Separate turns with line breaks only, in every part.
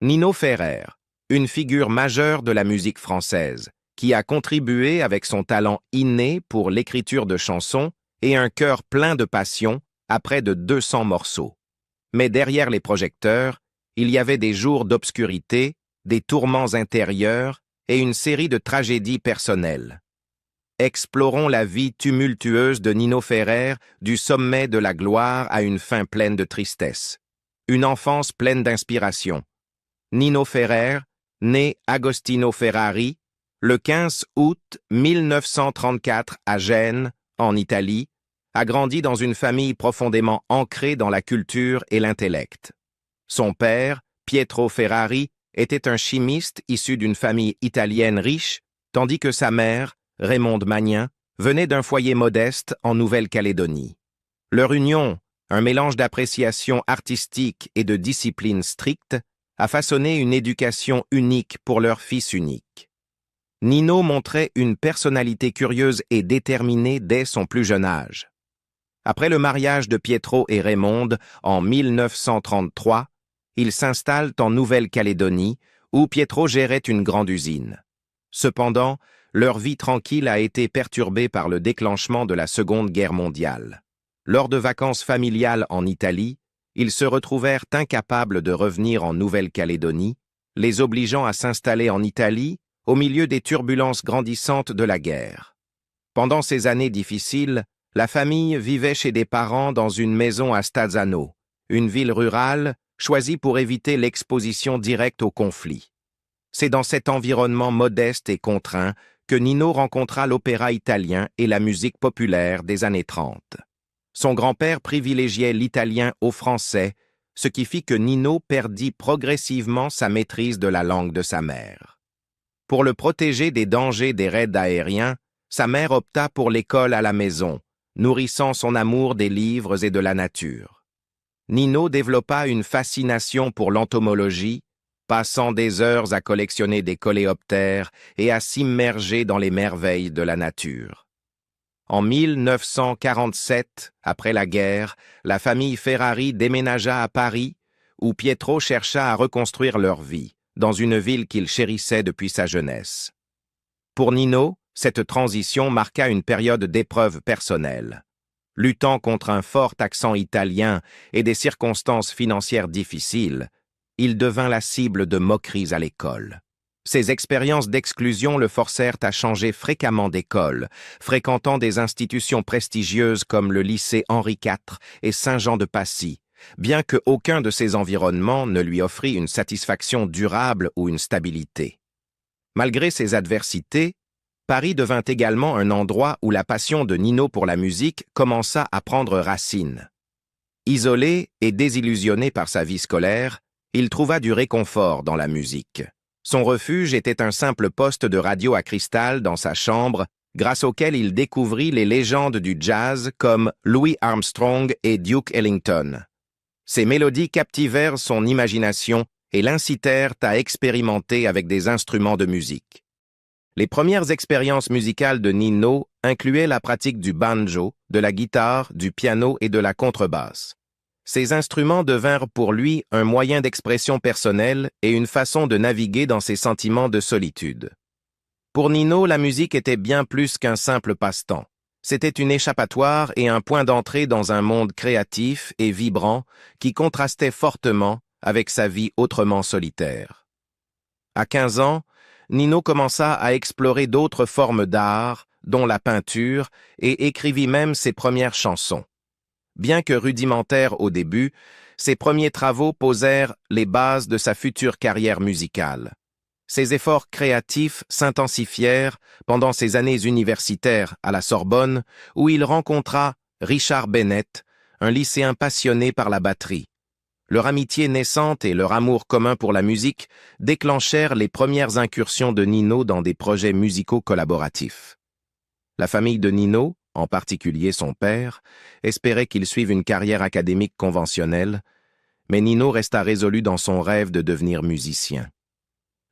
Nino Ferrer, une figure majeure de la musique française, qui a contribué avec son talent inné pour l'écriture de chansons et un cœur plein de passion à près de 200 morceaux. Mais derrière les projecteurs, il y avait des jours d'obscurité, des tourments intérieurs et une série de tragédies personnelles. Explorons la vie tumultueuse de Nino Ferrer du sommet de la gloire à une fin pleine de tristesse. Une enfance pleine d'inspiration. Nino Ferrer, né Agostino Ferrari, le 15 août 1934 à Gênes, en Italie, a grandi dans une famille profondément ancrée dans la culture et l'intellect. Son père, Pietro Ferrari, était un chimiste issu d'une famille italienne riche, tandis que sa mère, Raymonde Magnin, venait d'un foyer modeste en Nouvelle-Calédonie. Leur union, un mélange d'appréciation artistique et de discipline stricte, a façonné une éducation unique pour leur fils unique. Nino montrait une personnalité curieuse et déterminée dès son plus jeune âge. Après le mariage de Pietro et Raymonde en 1933, ils s'installent en Nouvelle-Calédonie, où Pietro gérait une grande usine. Cependant, leur vie tranquille a été perturbée par le déclenchement de la Seconde Guerre mondiale. Lors de vacances familiales en Italie, ils se retrouvèrent incapables de revenir en Nouvelle-Calédonie, les obligeant à s'installer en Italie au milieu des turbulences grandissantes de la guerre. Pendant ces années difficiles, la famille vivait chez des parents dans une maison à Stazzano, une ville rurale choisie pour éviter l'exposition directe au conflit. C'est dans cet environnement modeste et contraint que Nino rencontra l'opéra italien et la musique populaire des années 30. Son grand-père privilégiait l'italien au français, ce qui fit que Nino perdit progressivement sa maîtrise de la langue de sa mère. Pour le protéger des dangers des raids aériens, sa mère opta pour l'école à la maison, nourrissant son amour des livres et de la nature. Nino développa une fascination pour l'entomologie, passant des heures à collectionner des coléoptères et à s'immerger dans les merveilles de la nature. En 1947, après la guerre, la famille Ferrari déménagea à Paris, où Pietro chercha à reconstruire leur vie, dans une ville qu'il chérissait depuis sa jeunesse. Pour Nino, cette transition marqua une période d'épreuve personnelle. Luttant contre un fort accent italien et des circonstances financières difficiles, il devint la cible de moqueries à l'école. Ces expériences d'exclusion le forcèrent à changer fréquemment d'école, fréquentant des institutions prestigieuses comme le lycée Henri IV et Saint-Jean-de-Passy, bien qu'aucun de ces environnements ne lui offrit une satisfaction durable ou une stabilité. Malgré ces adversités, Paris devint également un endroit où la passion de Nino pour la musique commença à prendre racine. Isolé et désillusionné par sa vie scolaire, il trouva du réconfort dans la musique. Son refuge était un simple poste de radio à cristal dans sa chambre, grâce auquel il découvrit les légendes du jazz comme Louis Armstrong et Duke Ellington. Ces mélodies captivèrent son imagination et l'incitèrent à expérimenter avec des instruments de musique. Les premières expériences musicales de Nino incluaient la pratique du banjo, de la guitare, du piano et de la contrebasse. Ces instruments devinrent pour lui un moyen d'expression personnelle et une façon de naviguer dans ses sentiments de solitude. Pour Nino, la musique était bien plus qu'un simple passe-temps. C'était une échappatoire et un point d'entrée dans un monde créatif et vibrant qui contrastait fortement avec sa vie autrement solitaire. À 15 ans, Nino commença à explorer d'autres formes d'art, dont la peinture, et écrivit même ses premières chansons. Bien que rudimentaires au début, ses premiers travaux posèrent les bases de sa future carrière musicale. Ses efforts créatifs s'intensifièrent pendant ses années universitaires à la Sorbonne, où il rencontra Richard Bennett, un lycéen passionné par la batterie. Leur amitié naissante et leur amour commun pour la musique déclenchèrent les premières incursions de Nino dans des projets musicaux collaboratifs. La famille de Nino, en particulier son père, espérait qu'il suive une carrière académique conventionnelle, mais Nino resta résolu dans son rêve de devenir musicien.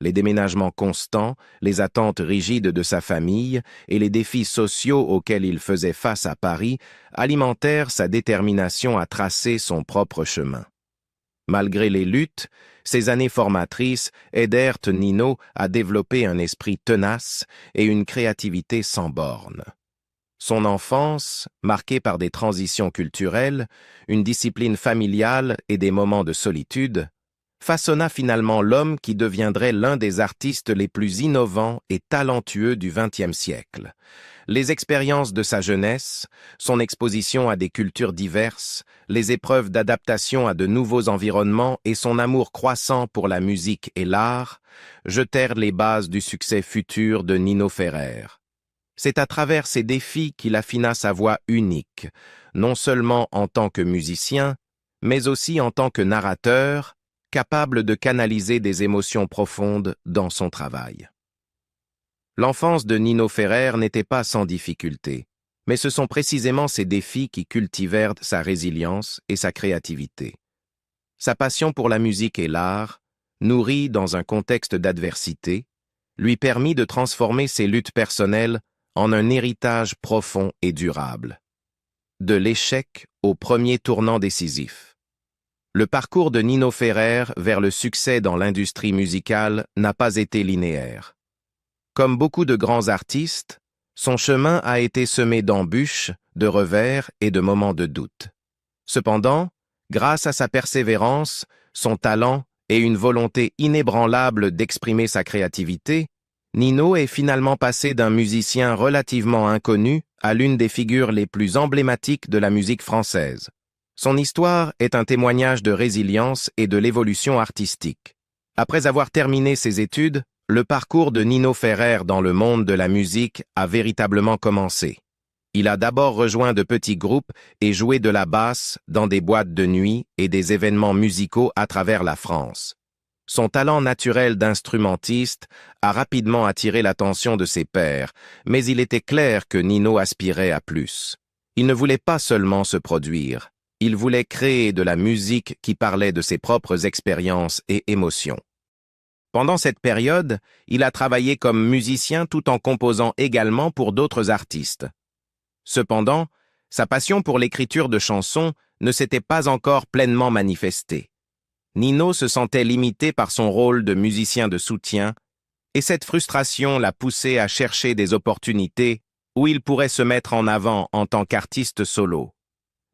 Les déménagements constants, les attentes rigides de sa famille et les défis sociaux auxquels il faisait face à Paris alimentèrent sa détermination à tracer son propre chemin. Malgré les luttes, Ces années formatrices aidèrent Nino à développer un esprit tenace et une créativité sans bornes. Son enfance, marquée par des transitions culturelles, une discipline familiale et des moments de solitude, façonna finalement l'homme qui deviendrait l'un des artistes les plus innovants et talentueux du XXe siècle. Les expériences de sa jeunesse, son exposition à des cultures diverses, les épreuves d'adaptation à de nouveaux environnements et son amour croissant pour la musique et l'art jetèrent les bases du succès futur de Nino Ferrer. C'est à travers ces défis qu'il affina sa voix unique, non seulement en tant que musicien, mais aussi en tant que narrateur, capable de canaliser des émotions profondes dans son travail. L'enfance de Nino Ferrer n'était pas sans difficulté, mais ce sont précisément ces défis qui cultivèrent sa résilience et sa créativité. Sa passion pour la musique et l'art, nourrie dans un contexte d'adversité, lui permit de transformer ses luttes personnelles en un héritage profond et durable. De l'échec au premier tournant décisif. Le parcours de Nino Ferrer vers le succès dans l'industrie musicale n'a pas été linéaire. Comme beaucoup de grands artistes, son chemin a été semé d'embûches, de revers et de moments de doute. Cependant, grâce à sa persévérance, son talent et une volonté inébranlable d'exprimer sa créativité, Nino est finalement passé d'un musicien relativement inconnu à l'une des figures les plus emblématiques de la musique française. Son histoire est un témoignage de résilience et de l'évolution artistique. Après avoir terminé ses études, le parcours de Nino Ferrer dans le monde de la musique a véritablement commencé. Il a d'abord rejoint de petits groupes et joué de la basse dans des boîtes de nuit et des événements musicaux à travers la France. Son talent naturel d'instrumentiste a rapidement attiré l'attention de ses pairs, mais il était clair que Nino aspirait à plus. Il ne voulait pas seulement se produire, il voulait créer de la musique qui parlait de ses propres expériences et émotions. Pendant cette période, il a travaillé comme musicien tout en composant également pour d'autres artistes. Cependant, sa passion pour l'écriture de chansons ne s'était pas encore pleinement manifestée. Nino se sentait limité par son rôle de musicien de soutien, et cette frustration l'a poussé à chercher des opportunités où il pourrait se mettre en avant en tant qu'artiste solo.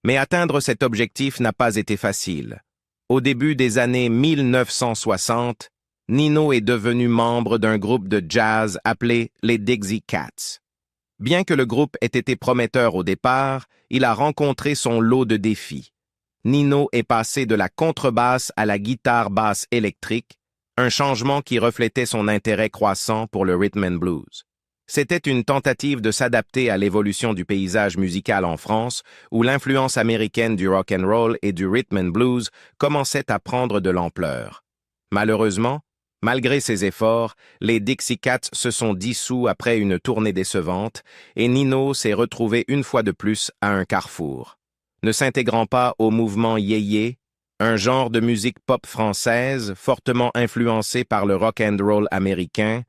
Mais atteindre cet objectif n'a pas été facile. Au début des années 1960, Nino est devenu membre d'un groupe de jazz appelé les Dixie Cats. Bien que le groupe ait été prometteur au départ, il a rencontré son lot de défis. Nino est passé de la contrebasse à la guitare basse électrique, un changement qui reflétait son intérêt croissant pour le rhythm and blues. C'était une tentative de s'adapter à l'évolution du paysage musical en France, où l'influence américaine du rock and roll et du rhythm and blues commençait à prendre de l'ampleur. Malheureusement, malgré ses efforts, les Dixie Cats se sont dissous après une tournée décevante et Nino s'est retrouvé une fois de plus à un carrefour. Ne s'intégrant pas au mouvement yéyé, un genre de musique pop française fortement influencé par le rock and roll américain,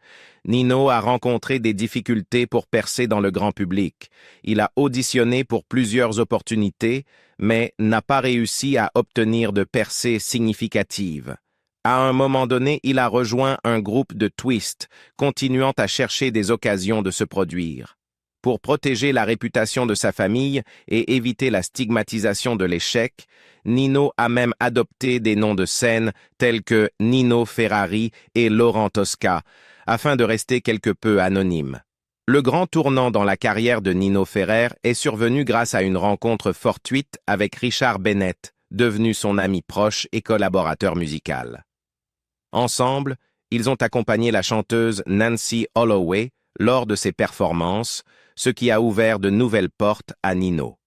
Nino a rencontré des difficultés pour percer dans le grand public. Il a auditionné pour plusieurs opportunités, mais n'a pas réussi à obtenir de percées significatives. À un moment donné, il a rejoint un groupe de twist, continuant à chercher des occasions de se produire. Pour protéger la réputation de sa famille et éviter la stigmatisation de l'échec, Nino a même adopté des noms de scène tels que Nino Ferrari et Laurent Tosca, afin de rester quelque peu anonyme. Le grand tournant dans la carrière de Nino Ferrer est survenu grâce à une rencontre fortuite avec Richard Bennett, devenu son ami proche et collaborateur musical. Ensemble, ils ont accompagné la chanteuse Nancy Holloway lors de ses performances, ce qui a ouvert de nouvelles portes à Nino.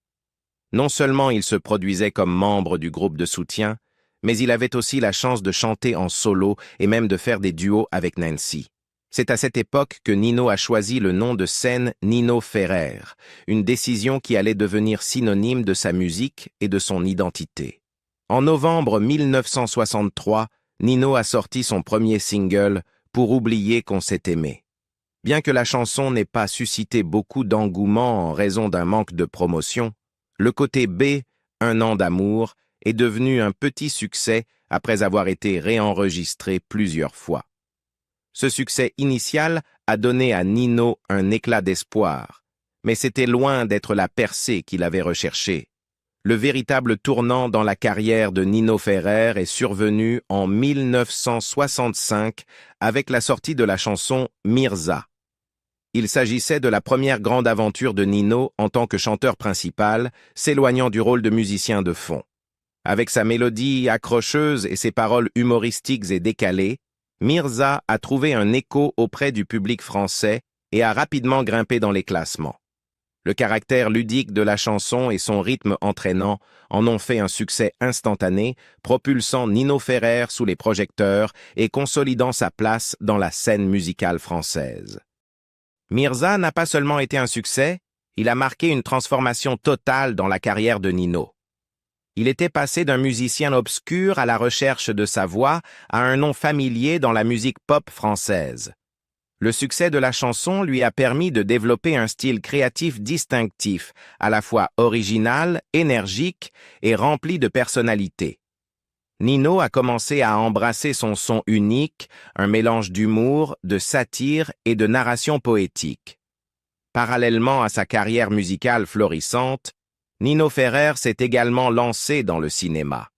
Non seulement il se produisait comme membre du groupe de soutien, mais il avait aussi la chance de chanter en solo et même de faire des duos avec Nancy. C'est à cette époque que Nino a choisi le nom de scène Nino Ferrer, une décision qui allait devenir synonyme de sa musique et de son identité. En novembre 1963, Nino a sorti son premier single « Pour oublier qu'on s'est aimé ». Bien que la chanson n'ait pas suscité beaucoup d'engouement en raison d'un manque de promotion, le côté B, Un an d'amour, est devenu un petit succès après avoir été réenregistré plusieurs fois. Ce succès initial a donné à Nino un éclat d'espoir, mais c'était loin d'être la percée qu'il avait recherchée. Le véritable tournant dans la carrière de Nino Ferrer est survenu en 1965 avec la sortie de la chanson Mirza. Il s'agissait de la première grande aventure de Nino en tant que chanteur principal, s'éloignant du rôle de musicien de fond. Avec sa mélodie accrocheuse et ses paroles humoristiques et décalées, Mirza a trouvé un écho auprès du public français et a rapidement grimpé dans les classements. Le caractère ludique de la chanson et son rythme entraînant en ont fait un succès instantané, propulsant Nino Ferrer sous les projecteurs et consolidant sa place dans la scène musicale française. Mirza n'a pas seulement été un succès, il a marqué une transformation totale dans la carrière de Nino. Il était passé d'un musicien obscur à la recherche de sa voix à un nom familier dans la musique pop française. Le succès de la chanson lui a permis de développer un style créatif distinctif, à la fois original, énergique et rempli de personnalité. Nino a commencé à embrasser son son unique, un mélange d'humour, de satire et de narration poétique. Parallèlement à sa carrière musicale florissante, Nino Ferrer s'est également lancé dans le cinéma.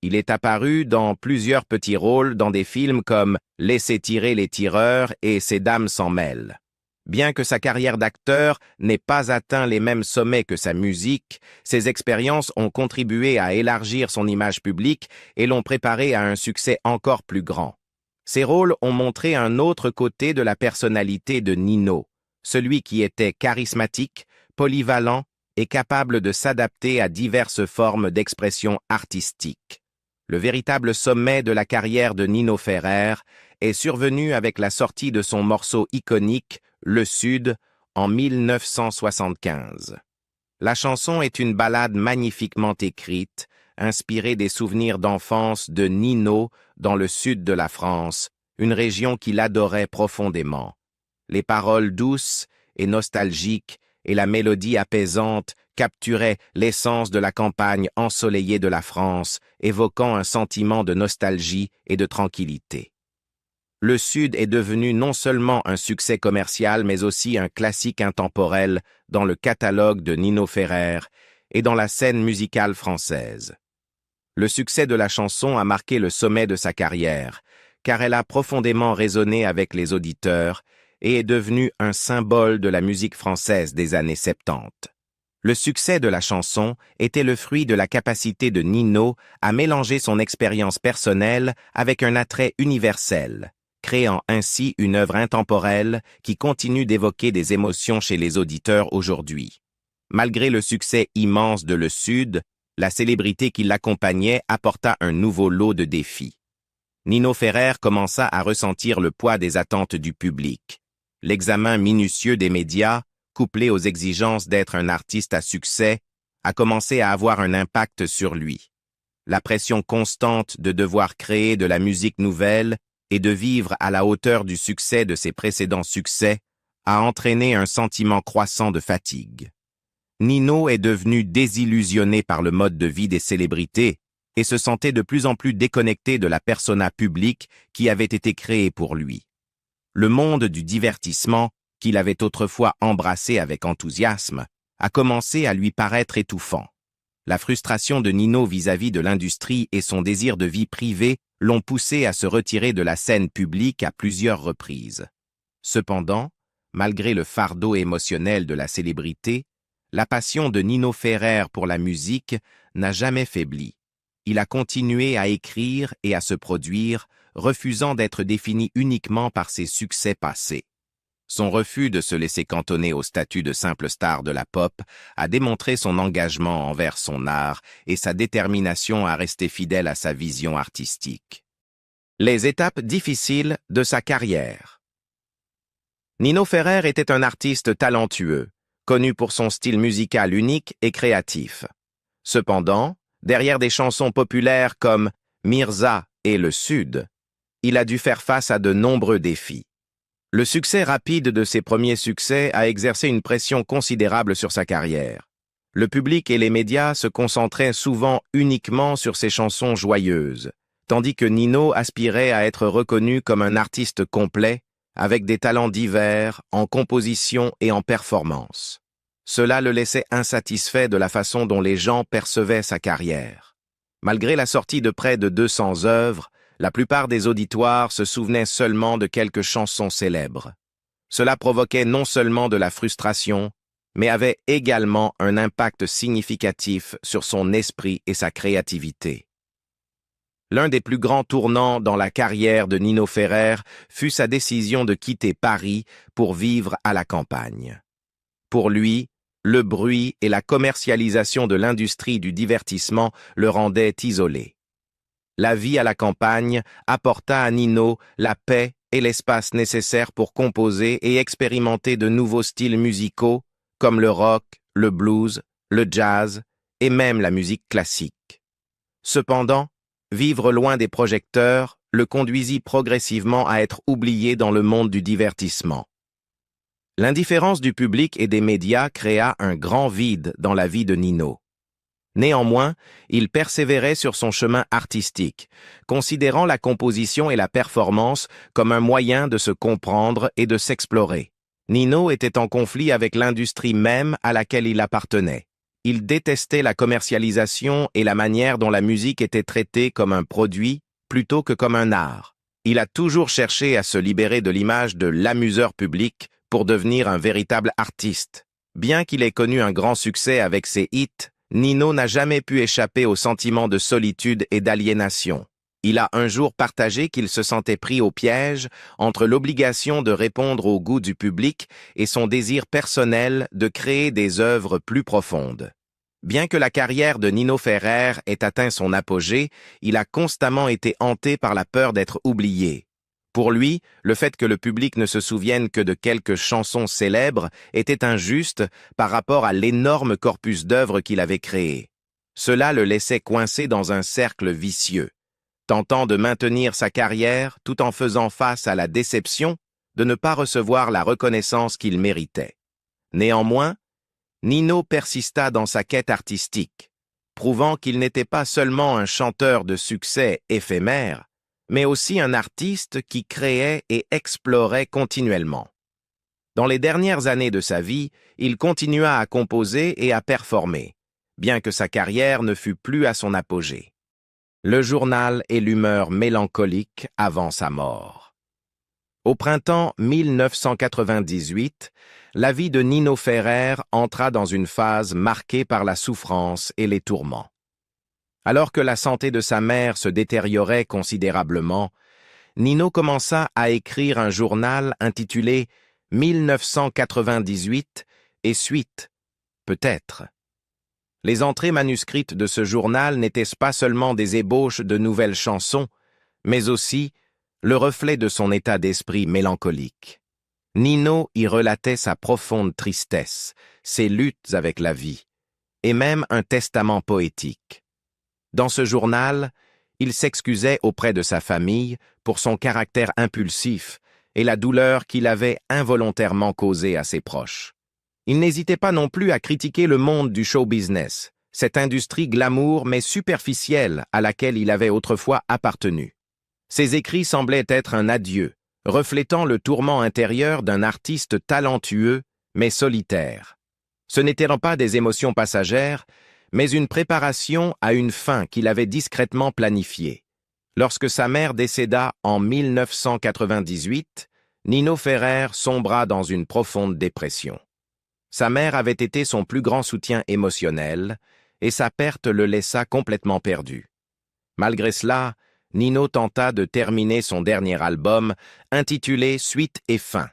Il est apparu dans plusieurs petits rôles dans des films comme Laissez tirer les tireurs et Ces dames s'en mêlent. Bien que sa carrière d'acteur n'ait pas atteint les mêmes sommets que sa musique, ses expériences ont contribué à élargir son image publique et l'ont préparé à un succès encore plus grand. Ces rôles ont montré un autre côté de la personnalité de Nino, celui qui était charismatique, polyvalent et capable de s'adapter à diverses formes d'expression artistique. Le véritable sommet de la carrière de Nino Ferrer est survenu avec la sortie de son morceau iconique, Le Sud, en 1975. La chanson est une ballade magnifiquement écrite, inspirée des souvenirs d'enfance de Nino dans le sud de la France, une région qu'il adorait profondément. Les paroles douces et nostalgiques et la mélodie apaisante capturaient l'essence de la campagne ensoleillée de la France, évoquant un sentiment de nostalgie et de tranquillité. Le Sud est devenu non seulement un succès commercial, mais aussi un classique intemporel dans le catalogue de Nino Ferrer et dans la scène musicale française. Le succès de la chanson a marqué le sommet de sa carrière, car elle a profondément résonné avec les auditeurs et est devenue un symbole de la musique française des années 70. Le succès de la chanson était le fruit de la capacité de Nino à mélanger son expérience personnelle avec un attrait universel, créant ainsi une œuvre intemporelle qui continue d'évoquer des émotions chez les auditeurs aujourd'hui. Malgré le succès immense de Le Sud, la célébrité qui l'accompagnait apporta un nouveau lot de défis. Nino Ferrer commença à ressentir le poids des attentes du public. L'examen minutieux des médias, couplé aux exigences d'être un artiste à succès, a commencé à avoir un impact sur lui. La pression constante de devoir créer de la musique nouvelle et de vivre à la hauteur du succès de ses précédents succès a entraîné un sentiment croissant de fatigue. Nino est devenu désillusionné par le mode de vie des célébrités et se sentait de plus en plus déconnecté de la persona publique qui avait été créée pour lui. Le monde du divertissement, qu'il avait autrefois embrassé avec enthousiasme, a commencé à lui paraître étouffant. La frustration de Nino vis-à-vis de l'industrie et son désir de vie privée l'ont poussé à se retirer de la scène publique à plusieurs reprises. Cependant, malgré le fardeau émotionnel de la célébrité, la passion de Nino Ferrer pour la musique n'a jamais faibli. Il a continué à écrire et à se produire, refusant d'être défini uniquement par ses succès passés. Son refus de se laisser cantonner au statut de simple star de la pop a démontré son engagement envers son art et sa détermination à rester fidèle à sa vision artistique. Les étapes difficiles de sa carrière. Nino Ferrer était un artiste talentueux, connu pour son style musical unique et créatif. Cependant, derrière des chansons populaires comme Mirza et Le Sud, il a dû faire face à de nombreux défis. Le succès rapide de ses premiers succès a exercé une pression considérable sur sa carrière. Le public et les médias se concentraient souvent uniquement sur ses chansons joyeuses, tandis que Nino aspirait à être reconnu comme un artiste complet, avec des talents divers en composition et en performance. Cela le laissait insatisfait de la façon dont les gens percevaient sa carrière. Malgré la sortie de près de 200 œuvres, la plupart des auditoires se souvenaient seulement de quelques chansons célèbres. Cela provoquait non seulement de la frustration, mais avait également un impact significatif sur son esprit et sa créativité. L'un des plus grands tournants dans la carrière de Nino Ferrer fut sa décision de quitter Paris pour vivre à la campagne. Pour lui, le bruit et la commercialisation de l'industrie du divertissement le rendaient isolé. La vie à la campagne apporta à Nino la paix et l'espace nécessaires pour composer et expérimenter de nouveaux styles musicaux comme le rock, le blues, le jazz et même la musique classique. Cependant, vivre loin des projecteurs le conduisit progressivement à être oublié dans le monde du divertissement. L'indifférence du public et des médias créa un grand vide dans la vie de Nino. Néanmoins, il persévérait sur son chemin artistique, considérant la composition et la performance comme un moyen de se comprendre et de s'explorer. Nino était en conflit avec l'industrie même à laquelle il appartenait. Il détestait la commercialisation et la manière dont la musique était traitée comme un produit plutôt que comme un art. Il a toujours cherché à se libérer de l'image de l'amuseur public pour devenir un véritable artiste. Bien qu'il ait connu un grand succès avec ses hits, Nino n'a jamais pu échapper au sentiment de solitude et d'aliénation. Il a un jour partagé qu'il se sentait pris au piège entre l'obligation de répondre au goût du public et son désir personnel de créer des œuvres plus profondes. Bien que la carrière de Nino Ferrer ait atteint son apogée, il a constamment été hanté par la peur d'être oublié. Pour lui, le fait que le public ne se souvienne que de quelques chansons célèbres était injuste par rapport à l'énorme corpus d'œuvres qu'il avait créé. Cela le laissait coincé dans un cercle vicieux, tentant de maintenir sa carrière tout en faisant face à la déception de ne pas recevoir la reconnaissance qu'il méritait. Néanmoins, Nino persista dans sa quête artistique, prouvant qu'il n'était pas seulement un chanteur de succès éphémère, mais aussi un artiste qui créait et explorait continuellement. Dans les dernières années de sa vie, il continua à composer et à performer, bien que sa carrière ne fût plus à son apogée. Le journal et l'humeur mélancolique avant sa mort. Au printemps 1998, la vie de Nino Ferrer entra dans une phase marquée par la souffrance et les tourments. Alors que la santé de sa mère se détériorait considérablement, Nino commença à écrire un journal intitulé 1998 et suite, peut-être. Les entrées manuscrites de ce journal n'étaient pas seulement des ébauches de nouvelles chansons, mais aussi le reflet de son état d'esprit mélancolique. Nino y relatait sa profonde tristesse, ses luttes avec la vie, et même un testament poétique. Dans ce journal, il s'excusait auprès de sa famille pour son caractère impulsif et la douleur qu'il avait involontairement causée à ses proches. Il n'hésitait pas non plus à critiquer le monde du show business, cette industrie glamour mais superficielle à laquelle il avait autrefois appartenu. Ses écrits semblaient être un adieu, reflétant le tourment intérieur d'un artiste talentueux mais solitaire. Ce n'étaient pas des émotions passagères, mais une préparation à une fin qu'il avait discrètement planifiée. Lorsque sa mère décéda en 1998, Nino Ferrer sombra dans une profonde dépression. Sa mère avait été son plus grand soutien émotionnel, et sa perte le laissa complètement perdu. Malgré cela, Nino tenta de terminer son dernier album, intitulé Suite et fin.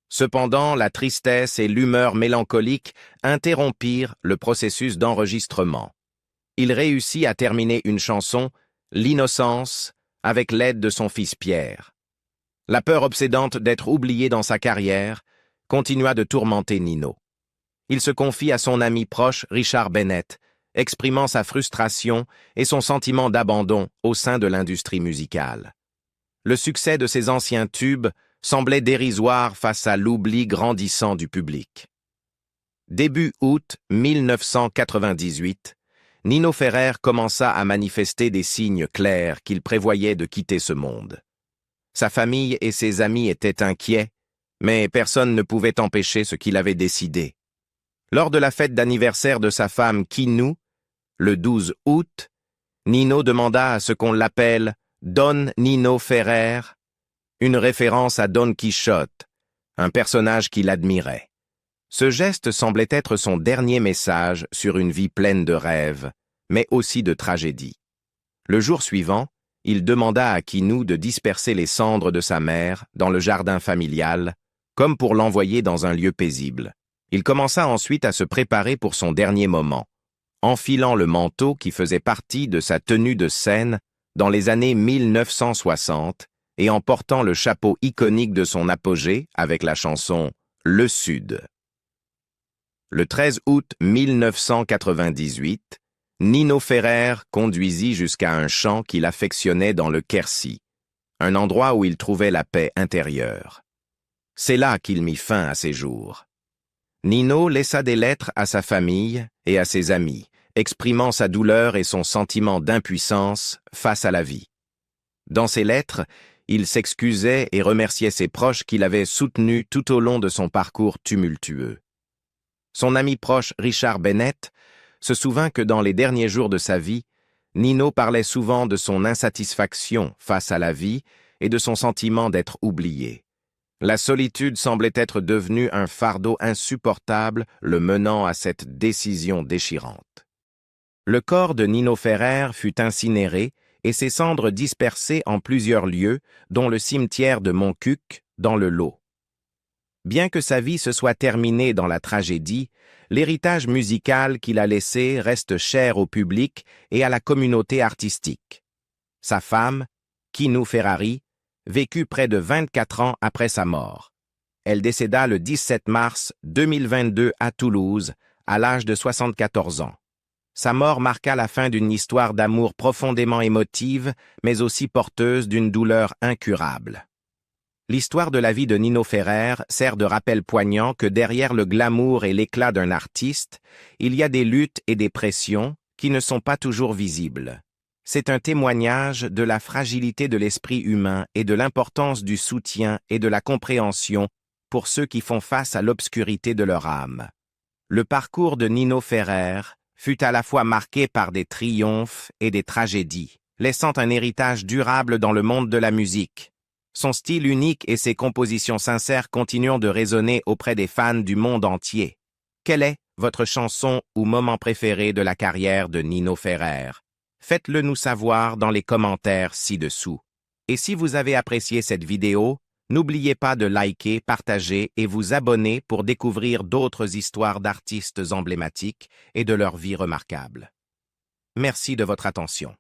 Cependant, la tristesse et l'humeur mélancolique interrompirent le processus d'enregistrement. Il réussit à terminer une chanson, L'innocence, avec l'aide de son fils Pierre. La peur obsédante d'être oublié dans sa carrière continua de tourmenter Nino. Il se confie à son ami proche Richard Bennett, exprimant sa frustration et son sentiment d'abandon au sein de l'industrie musicale. Le succès de ses anciens tubes semblait dérisoire face à l'oubli grandissant du public. Début août 1998, Nino Ferrer commença à manifester des signes clairs qu'il prévoyait de quitter ce monde. Sa famille et ses amis étaient inquiets, mais personne ne pouvait empêcher ce qu'il avait décidé. Lors de la fête d'anniversaire de sa femme Kinou, le 12 août, Nino demanda à ce qu'on l'appelle Don Nino Ferrer, une référence à Don Quichotte, un personnage qu'il admirait. Ce geste semblait être son dernier message sur une vie pleine de rêves, mais aussi de tragédies. Le jour suivant, il demanda à Kinou de disperser les cendres de sa mère dans le jardin familial, comme pour l'envoyer dans un lieu paisible. Il commença ensuite à se préparer pour son dernier moment, enfilant le manteau qui faisait partie de sa tenue de scène dans les années 1960 et en portant le chapeau iconique de son apogée avec la chanson « Le Sud ». Le 13 août 1998, Nino Ferrer conduisit jusqu'à un champ qu'il affectionnait dans le Quercy, un endroit où il trouvait la paix intérieure. C'est là qu'il mit fin à ses jours. Nino laissa des lettres à sa famille et à ses amis, exprimant sa douleur et son sentiment d'impuissance face à la vie. Dans ces lettres, il s'excusait et remerciait ses proches qui l'avaient soutenu tout au long de son parcours tumultueux. Son ami proche Richard Bennett se souvint que dans les derniers jours de sa vie, Nino parlait souvent de son insatisfaction face à la vie et de son sentiment d'être oublié. La solitude semblait être devenue un fardeau insupportable le menant à cette décision déchirante. Le corps de Nino Ferrer fut incinéré et ses cendres dispersées en plusieurs lieux, dont le cimetière de Montcuq, dans le Lot. Bien que sa vie se soit terminée dans la tragédie, l'héritage musical qu'il a laissé reste cher au public et à la communauté artistique. Sa femme, Kinou Ferrari, vécut près de 24 ans après sa mort. Elle décéda le 17 mars 2022 à Toulouse, à l'âge de 74 ans. Sa mort marqua la fin d'une histoire d'amour profondément émotive, mais aussi porteuse d'une douleur incurable. L'histoire de la vie de Nino Ferrer sert de rappel poignant que derrière le glamour et l'éclat d'un artiste, il y a des luttes et des pressions qui ne sont pas toujours visibles. C'est un témoignage de la fragilité de l'esprit humain et de l'importance du soutien et de la compréhension pour ceux qui font face à l'obscurité de leur âme. Le parcours de Nino Ferrer fut à la fois marqué par des triomphes et des tragédies, laissant un héritage durable dans le monde de la musique. Son style unique et ses compositions sincères continuent de résonner auprès des fans du monde entier. Quelle est votre chanson ou moment préféré de la carrière de Nino Ferrer? Faites-le nous savoir dans les commentaires ci-dessous. Et si vous avez apprécié cette vidéo, n'oubliez pas de liker, partager et vous abonner pour découvrir d'autres histoires d'artistes emblématiques et de leur vie remarquable. Merci de votre attention.